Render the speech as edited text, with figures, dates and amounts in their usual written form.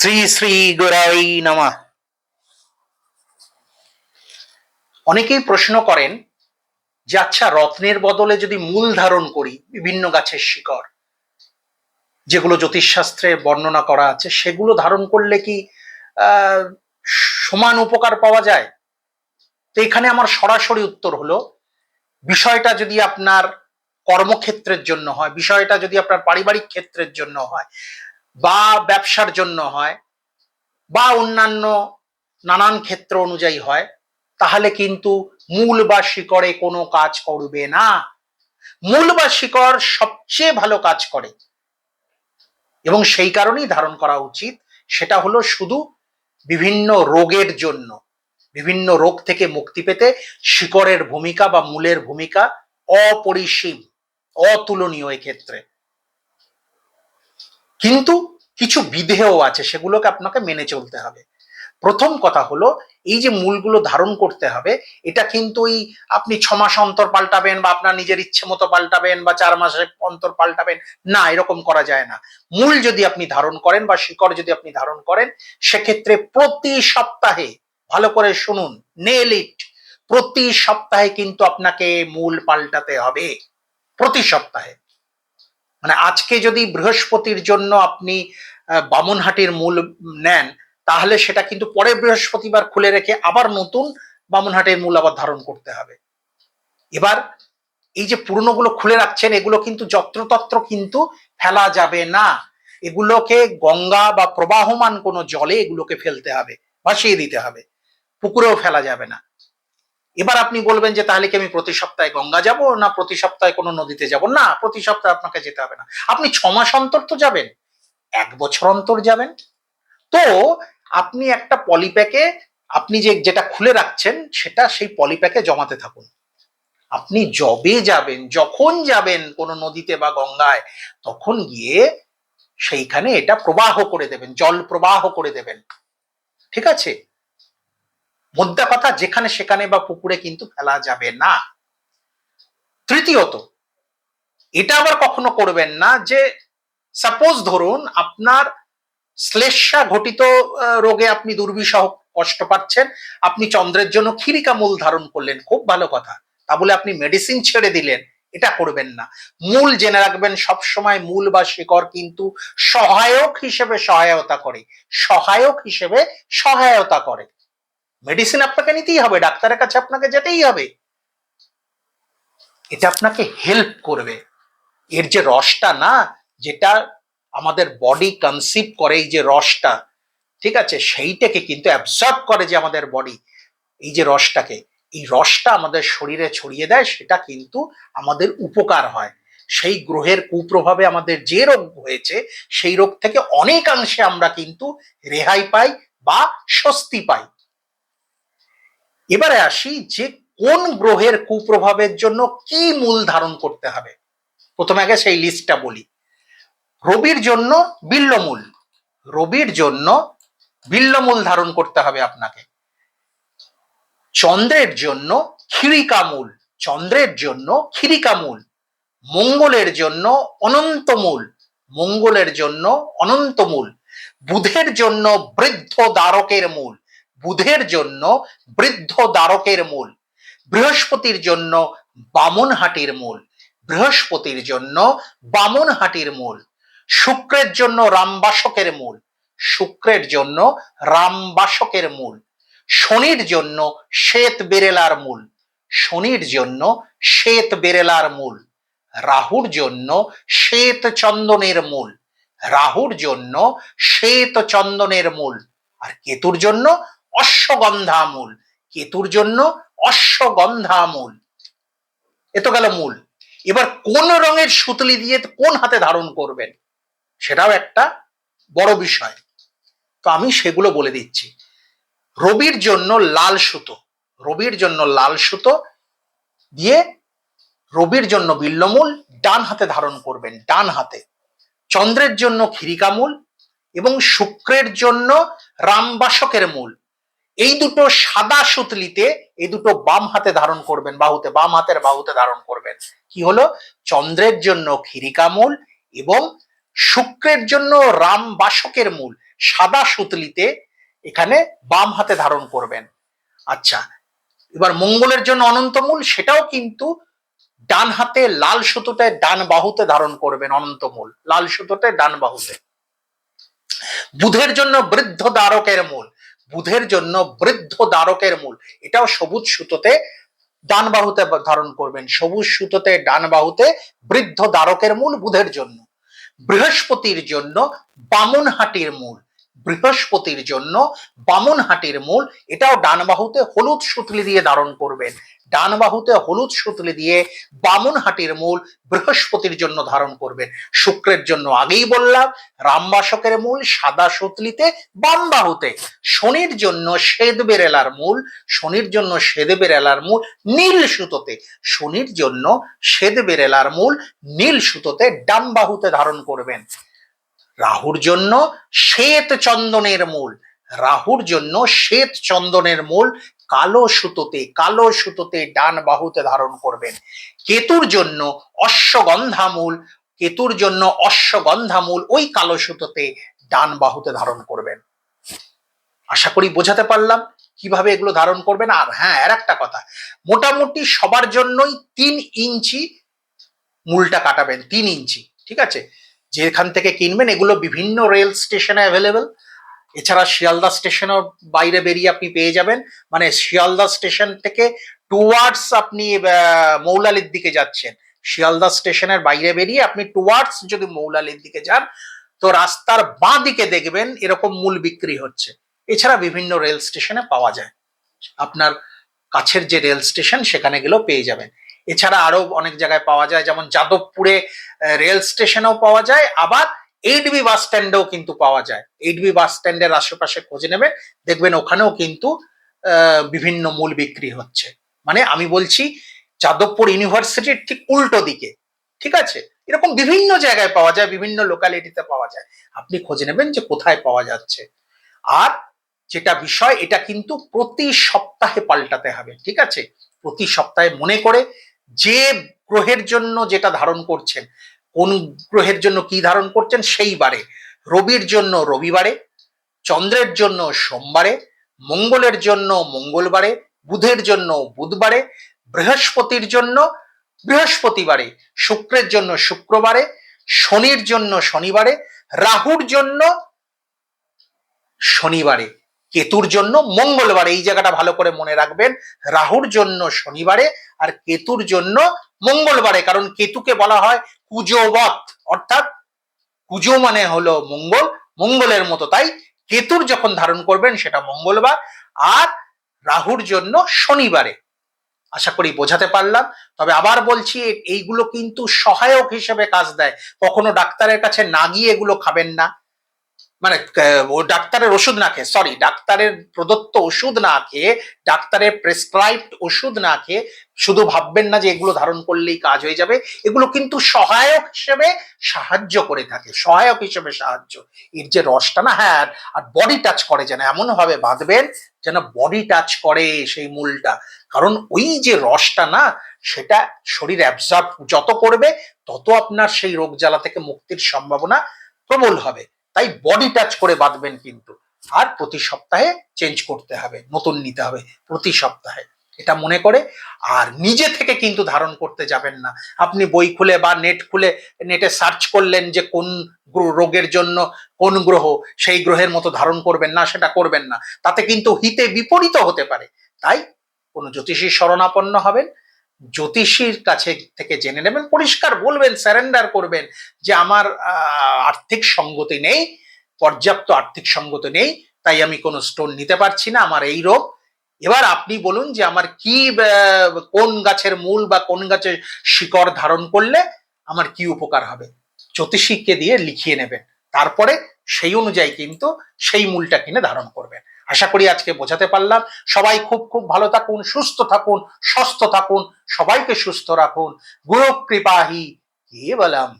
শ্রী শ্রী গুরাই নমঃ। অনেকেই প্রশ্ন করেন যে আচ্ছা, রত্নের বদলে যদি মূল ধারণ করি, বিভিন্ন গাছের শিকড় যেগুলো জ্যোতিষশাস্ত্রে বর্ণনা করা আছে, সেগুলো ধারণ করলে কি আহ সমান উপকার পাওয়া যায়? তো এখানে আমার সরাসরি উত্তর হলো, বিষয়টা যদি আপনার কর্মক্ষেত্রের জন্য হয়, বিষয়টা যদি আপনার পারিবারিক ক্ষেত্রের জন্য হয়, বা ব্যবসার জন্য হয়, বা অন্যান্য নানান ক্ষেত্র অনুযায়ী হয়, তাহলে কিন্তু মূল বা শিকড়ে কোনো কাজ করবে না। মূল বা শিকড় সবচেয়ে ভালো কাজ করে এবং সেই কারণেই ধারণ করা উচিত। সেটা হলো শুধু বিভিন্ন রোগের জন্য, বিভিন্ন রোগ থেকে মুক্তি পেতে শিকড়ের ভূমিকা বা মূলের ভূমিকা অপরিসীম, অতুলনীয় এক্ষেত্রে। কিন্তু কিছু বিধেয় আছে, সেগুলোকে আপনাকে মেনে চলতে হবে। প্রথম কথা হলো, এই যে মূলগুলো ধারণ করতে হবে, এটা কিন্তু আপনি 6 মাস অন্তর পাল্টাবেন, বা আপনার নিজের ইচ্ছে মতো পাল্টাবেন, বা 4 মাসে অন্তর পাল্টাবেন না, এরকম করা যায় না। মূল যদি আপনি ধারণ করেন বা শিকড় যদি আপনি ধারণ করেন, সেক্ষেত্রে প্রতি সপ্তাহে, ভালো করে শুনুন, নেল ইট, প্রতি সপ্তাহে কিন্তু আপনাকে মূল পাল্টাতে হবে। প্রতি সপ্তাহে। মানে আজকে যদি বৃহস্পতির জন্য আপনি বামনহাটির মূল নেন, তাহলে সেটা কিন্তু পরের বৃহস্পতিবার খুলে রেখে আবার নতুন বামনহাটের মূল আবার ধারণ করতে হবে। এবার এই যে পুরনোগুলো খুলে রাখছেন, এগুলো কিন্তু যত্রতত্র কিন্তু ফেলা যাবে না। এগুলোকে গঙ্গা বা প্রবাহমান কোনো জলে এগুলোকে ফেলতে হবে, ভাসিয়ে দিতে হবে, পুকুরেও ফেলা যাবে না। এবার আপনি বলবেন যে তাহলে কি আমি প্রতি সপ্তাহে গঙ্গা যাব, না প্রতি সপ্তাহে কোনো নদীতে যাব? না, প্রতি সপ্তাহে আপনাকে যেতে হবে না। আপনি 6 মাস অন্তর তো যাবেন, 1 বছর অন্তর যাবেন। তো আপনি একটা পলিপ্যাকে, আপনি যেটা খুলে রাখছেন, সেটা সেই পলিপ্যাকে জমাতে থাকুন। আপনি যবে যাবেন, যখন যাবেন কোনো নদীতে বা গঙ্গায়, তখন গিয়ে সেইখানে এটা প্রবাহ করে দেবেন, জল প্রবাহ করে দেবেন। ঠিক আছে? মোদ্দা কথা, যেখানে সেখানে বা পুকুরে কিন্তু ফেলা যাবে না। তৃতীয়ত, এটা আবার কখনো করবেন না যে, সাপোজ ধরুন আপনার শ্লেষ্মা ঘটিত রোগে আপনি দুর্বিষহ কষ্ট পাচ্ছেন, আপনি চন্দ্রের জন্য ক্ষীরিকা মূল ধারণ করলেন, খুব ভালো কথা। তা বলে আপনি মেডিসিন ছেড়ে দিলেন, এটা করবেন না। মূল জেনে রাখবেন, সবসময় মূল বা শিকড় কিন্তু সহায়ক হিসেবে সহায়তা করে, সহায়ক হিসেবে সহায়তা করে। মেডিসিন আপনাকে নিতেই হবে, ডাক্তারের কাছে আপনাকে যেতেই হবে, এটা আপনাকে হেল্প করবে। এর যে রসটা না, যেটা আমাদের বডি কনসিভ করে, এই যে রসটা, ঠিক আছে, সেইটাকে কিন্তু অ্যাবজর্ব করে যে আমাদের বডি, এই যে রসটাকে, এই রসটা আমাদের শরীরে ছড়িয়ে দেয়, সেটা কিন্তু আমাদের উপকার হয়। সেই গ্রহের কুপ্রভাবে আমাদের যে রোগ হয়েছে, সেই রোগ থেকে অনেকাংশে আমরা কিন্তু রেহাই পাই বা স্বস্তি পাই। এবারে আসি যে কোন গ্রহের কুপ্রভাবের জন্য কি মূল ধারণ করতে হবে। প্রথমে আগে সেই লিস্টটা বলি। রবির জন্য বিল্বমূল, রবির জন্য বিল্বমূল ধারণ করতে হবে আপনাকে। চন্দ্রের জন্য ক্ষীরিকামূল, চন্দ্রের জন্য ক্ষীরিকামূল। মঙ্গলের জন্য অনন্তমূল, মঙ্গলের জন্য অনন্তমূল। বুধের জন্য বৃদ্ধ দ্বারকের মূল, বুধের জন্য বৃদ্ধ দ্বারকের মূল। বৃহস্পতির জন্য বামনহাটির মূল, বৃহস্পতির জন্য বামনহাটির মূল। শুক্রের জন্য রামবাসকের মূল, শুক্রের জন্য রামবাসকের মূল। শনির জন্য শ্বেত বেরেলার মূল, শনির জন্য শ্বেত বেরেলার মূল। রাহুর জন্য শ্বেত চন্দনের মূল, রাহুর জন্য শ্বেত চন্দনের মূল। আর কেতুর জন্য অশ্বগন্ধা মূল, কেতুর জন্য অশ্বগন্ধা মূল। এ তো গেল মূল। এবার কোন রঙের সুতলি দিয়ে কোন হাতে ধারণ করবেন, সেটাও একটা বড় বিষয়। তো আমি সেগুলো বলে দিচ্ছি। রবির জন্য লাল সুতো, রবির জন্য লাল সুতো দিয়ে, রবির জন্য বিল্বমূল ডান হাতে ধারণ করবেন, ডান হাতে। চন্দ্রের জন্য ক্ষীরিকামূল এবং শুক্রের জন্য রামবাসকের মূল। এই দুটো সাদা সুতলিতে, এই দুটো বাম হাতে ধারণ করবেন, বাহুতে, বাম হাতের বাহুতে ধারণ করবেন। কি হলো? চন্দ্রের জন্য ক্ষীরিকামূল এবং শুক্রের জন্য রামবাসকের মূল সাদা সুতলিতে এখানে বাম হাতে ধারণ করবেন। আচ্ছা, এবার মঙ্গলের জন্য অনন্তমূল, সেটাও কিন্তু ডান হাতে লাল সুতোতে ডান বাহুতে ধারণ করবেন, অনন্তমূল লাল সুতোতে ডান বাহুতে। বুধের জন্য বৃদ্ধ দ্বারকের মূল, বুধের জন্য বৃদ্ধ দ্বারকের মূল, এটাও সবুজ সুতোতে ডান বাহুতে ধারণ করবেন, সবুজ সুতোতে ডান বাহুতে বৃদ্ধ দ্বারকের মূল বুধের জন্য। বৃহস্পতির জন্য বামনহাটির মূল, বৃহস্পতির জন্য বামনহাটির মূল, এটাও ডান বাহুতে হলুদ সুতলি দিয়ে ধারণ করবেন, ডান বাহুতে হলুদ সুতলি দিয়ে বামনহাটির মূল বৃহস্পতির জন্য ধারণ করবেন। শুক্রের জন্য আগেই বললাম রামবাসকের মূল সাদা সুতলিতে বাম বাহুতে। শনির জন্য শ্বেত বেরেলার মূল, শনির জন্য শ্বেত বেরেলার মূল নীল সুতোতে, শনির জন্য শ্বেত বেরেলার মূল নীল সুতোতে ডান বাহুতে ধারণ করবেন। রাহুর জন্য শ্বেত চন্দনের মূল, রাহুর জন্য শ্বেত চন্দনের মূল কালো সুতোতে ডান বাহুতে ধারণ করবেন। কেতুর জন্য অশ্বগন্ধা মূল, কেতুর জন্য অশ্বগন্ধা মূল ওই কালো সুতোতে ডান বাহুতে ধারণ করবেন। আশা করি বোঝাতে পারলাম কিভাবে এগুলো ধারণ করবেন। আর হ্যাঁ, আর একটা কথা, মোটামুটি সবার জন্যই 3 ইঞ্চি মূলটা কাটাবেন, 3 ইঞ্চি, ঠিক আছে? যেখান থেকে কিনবেন এগুলো বিভিন্ন রেল স্টেশনে অ্যাভেলেবেল, এছাড়া শিয়ালদা স্টেশনের বাইরে বেরিয়ে আপনি পেয়ে যাবেন, মানে শিয়ালদা স্টেশন থেকে টুয়ার্ডস আপনি মৌলালির দিকে যাচ্ছেন, শিয়ালদা স্টেশনের বাইরে বেরিয়ে আপনি টুয়ার্ডস যদি মৌলালির দিকে যান তো রাস্তার বাঁ দিকে দেখবেন এরকম মূল বিক্রি হচ্ছে। এছাড়া বিভিন্ন রেল স্টেশনে পাওয়া যায়, আপনার কাছের যে রেল স্টেশন সেখানে গেলেও পেয়ে যাবেন। এছাড়া আরো অনেক জায়গায় পাওয়া যায়, যেমন যাদবপুরে রেল স্টেশনেও পাওয়া যায়, আবার 8B বাস স্ট্যান্ডেও কিন্তু পাওয়া যায়। 8B বাস স্ট্যান্ডের আশেপাশে খোঁজ নেবেন, দেখবেন ওখানেও কিন্তু বিভিন্ন মূল বিক্রি হচ্ছে। মানে আমি বলছি যাদবপুর ইউনিভার্সিটির ঠিক উল্টো দিকে, ঠিক আছে? এরকম বিভিন্ন জায়গায় পাওয়া যায়, বিভিন্ন লোকালিটিতে পাওয়া যায়, আপনি খোঁজ নেবেন যে কোথায় পাওয়া যাচ্ছে। আর যেটা বিষয়, এটা কিন্তু প্রতি সপ্তাহে পাল্টাতে হবে, ঠিক আছে? প্রতি সপ্তাহে মনে করে যে গ্রহের জন্য যেটা ধারণ করছেন, কোন গ্রহের জন্য কি ধারণ করছেন সেই বারে, রবির জন্য রবিবারে, চন্দ্রের জন্য সোমবারে, মঙ্গলের জন্য মঙ্গলবারে, বুধের জন্য বুধবারে, বৃহস্পতির জন্য বৃহস্পতিবারে, শুক্রের জন্য শুক্রবারে, শনির জন্য শনিবারে, রাহুর জন্য শনিবারে, কেতুর জন্য মঙ্গলবারে। এই জায়গাটা ভালো করে মনে রাখবেন, রাহুর জন্য শনিবারে আর কেতুর জন্য মঙ্গলবারে, কারণ কেতুকে বলা হয় কুজবৎ, অর্থাৎ কুজো মানে হলো মঙ্গল, মঙ্গলের মতো, তাই কেতুর যখন ধারণ করবেন সেটা মঙ্গলবার, আর রাহুর জন্য শনিবারে। আশা করি বোঝাতে পারলাম। তবে আবার বলছি, এইগুলো কিন্তু সহায়ক হিসেবে কাজ দেয়, কখনো ডাক্তারের কাছে না গিয়ে এগুলো খাবেন না, মানে ও ডাক্তারের ওষুধ না খেয়ে, সরি, ডাক্তারের প্রদত্ত ওষুধ না খেয়ে, ডাক্তারের প্রেসক্রাইবড ওষুধ না খেয়ে শুধু ভাববেন না যে এগুলো ধারণ করলেই কাজ হয়ে যাবে। এগুলো কিন্তু সহায়ক হিসেবে সাহায্য করে থাকে, সহায়ক হিসেবে সাহায্য। এর যে রসটা না, হ্যাঁ, আর বডি টাচ করে, যেন এমন ভাবে বাঁধবেন যেন বডি টাচ করে সেই মূলটা, কারণ ওই যে রসটা না, সেটা শরীর অ্যাবজর্ব যত করবে তত আপনার সেই রোগ জ্বালা থেকে মুক্তির সম্ভাবনা প্রবল হবে। তাই বডি টাচ করে বাঁধবেন কিন্তু, আর প্রতি সপ্তাহে চেঞ্জ করতে হবে, নতুন নিতে হবে প্রতি সপ্তাহে, এটা মনে করে। আর নিজে থেকে কিন্তু ধারণ করতে যাবেন না। আপনি বই খুলে বা নেট খুলে নেটে সার্চ করলেন যে কোন রোগের জন্য কোন গ্রহ, সেই গ্রহের মতো ধারণ করবেন না, সেটা করবেন না, তাতে কিন্তু হিতে বিপরীত হতে পারে। তাই কোনো জ্যোতিষীর শরণাপন্ন হবেন, জ্যোতিষীর কাছে থেকে জেনে নেবেন, পরিষ্কার বলবেন, স্যারেন্ডার করবেন যে আমার আর্থিক সঙ্গতি নেই, পর্যাপ্ত আর্থিক সঙ্গতি নেই, তাই আমি কোনো স্টোন নিতে পারছি না, আমার এই রোগ। এবার আপনি বলুন যে আমার কি, কোন গাছের মূল বা কোন গাছের শিকড় ধারণ করলে আমার কি উপকার হবে, জ্যোতিষীকে দিয়ে লিখিয়ে নেবেন, তারপরে সেই অনুযায়ী কিন্তু সেই মূলটা কিনে ধারণ করবেন। আশা করি আজকে বোঝাতে পারলাম। সবাই খুব খুব ভালো থাকুন, সুস্থ থাকুন, স্বস্থ থাকুন, সবাইকে সুস্থ রাখুন। গুরু কৃপাহি কেবলম।